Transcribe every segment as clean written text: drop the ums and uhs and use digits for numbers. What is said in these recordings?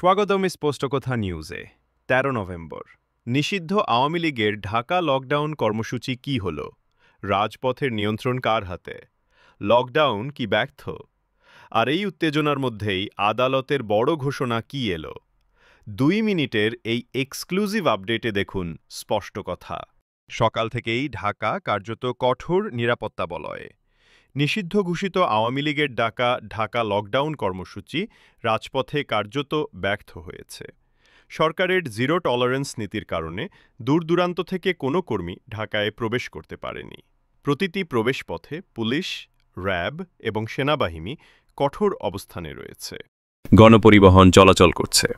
স্বাগতম স্পষ্টকথা নিউজে। ১৩ নভেম্বর নিষিদ্ধ আওয়ামী লীগের ঢাকা লকডাউন কর্মসূচি কি হল? রাজপথের নিয়ন্ত্রণ কার হাতে? লকডাউন কি ব্যর্থ? আর এই উত্তেজনার মধ্যেই আদালতের বড় ঘোষণা কি এলো? ২ মিনিটের এই এক্সক্লুসিভ আপডেটে দেখুন স্পষ্ট কথা। সকাল থেকেই ঢাকা কার্যত কঠোর নিরাপত্তা বলয়ে। নিষিদ্ধ ঘোষিত আওয়ামী লীগের ডাকা ঢাকা লকডাউন কর্মসূচি রাজপথে কার্যত ব্যর্থ হয়েছে। সরকারের জিরো টলারেন্স নীতির কারণে দূরদূরান্ত থেকে কোনো কর্মী ঢাকায় প্রবেশ করতে পারেনি। প্রতিটি প্রবেশপথে পুলিশ, র্যাব এবং সেনাবাহিনী কঠোর অবস্থানে রয়েছে। গণপরিবহন চলাচল করছে,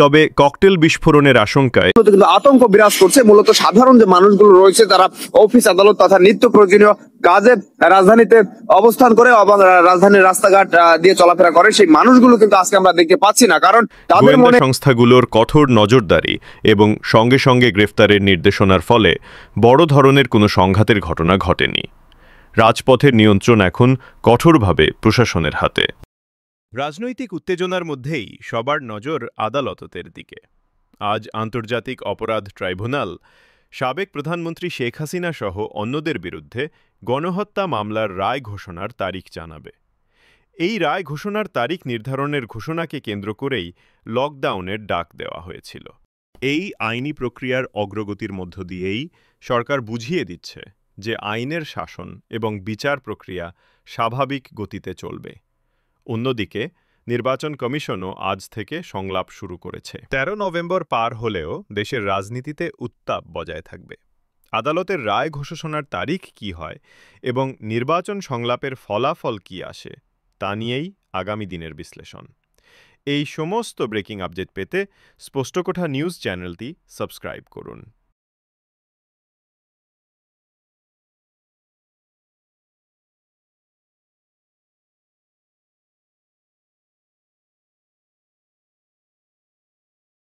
তবে ককটেল বিস্ফোরণের আশঙ্কায় কিন্তু আতঙ্ক বিরাজ করছে। মূলত সাধারণ যে মানুষগুলো রয়েছে তারা অফিস আদালত তথা নিত্য প্রয়োজনীয় কাজে রাজধানীতে অবস্থান করে এবং রাজধানীর রাস্তাঘাট দিয়ে চলাফেরা করে, সেই মানুষগুলো কিন্তু আজকে আমরা দেখতে পাচ্ছি না, কারণ তাদের মনে সংস্থাগুলোর কঠোর নজরদারি এবং সঙ্গে সঙ্গে গ্রেফতারের নির্দেশনার ফলে বড় ধরনের কোনো সংঘাতের ঘটনা ঘটেনি। রাজপথের নিয়ন্ত্রণ এখন কঠোরভাবে প্রশাসনের হাতে। রাজনৈতিক উত্তেজনার মধ্যেই সবার নজর আদালতের দিকে। আজ আন্তর্জাতিক অপরাধ ট্রাইব্যুনাল সাবেক প্রধানমন্ত্রী শেখ হাসিনা সহ অন্যদের বিরুদ্ধে গণহত্যা মামলার রায় ঘোষণার তারিখ জানাবে। এই রায় ঘোষণার তারিখ নির্ধারণের ঘোষণাকে কেন্দ্র করেই লকডাউনের ডাক দেওয়া হয়েছিল। এই আইনি প্রক্রিয়ার অগ্রগতির মধ্য দিয়েই সরকার বুঝিয়ে দিচ্ছে যে আইনের শাসন এবং বিচার প্রক্রিয়া স্বাভাবিক গতিতে চলবে। অন্যদিকে নির্বাচন কমিশনও আজ থেকে সংলাপ শুরু করেছে। ১৩ নভেম্বর পার হলেও দেশের রাজনীতিতে উত্তাপ বজায় থাকবে। আদালতের রায় ঘোষণার তারিখ কি হয় এবং নির্বাচন সংলাপের ফলাফল কি আসে তা নিয়েই আগামী দিনের বিশ্লেষণ। এই সমস্ত ব্রেকিং আপডেট পেতে স্পষ্টকথা নিউজ চ্যানেলটি সাবস্ক্রাইব করুন।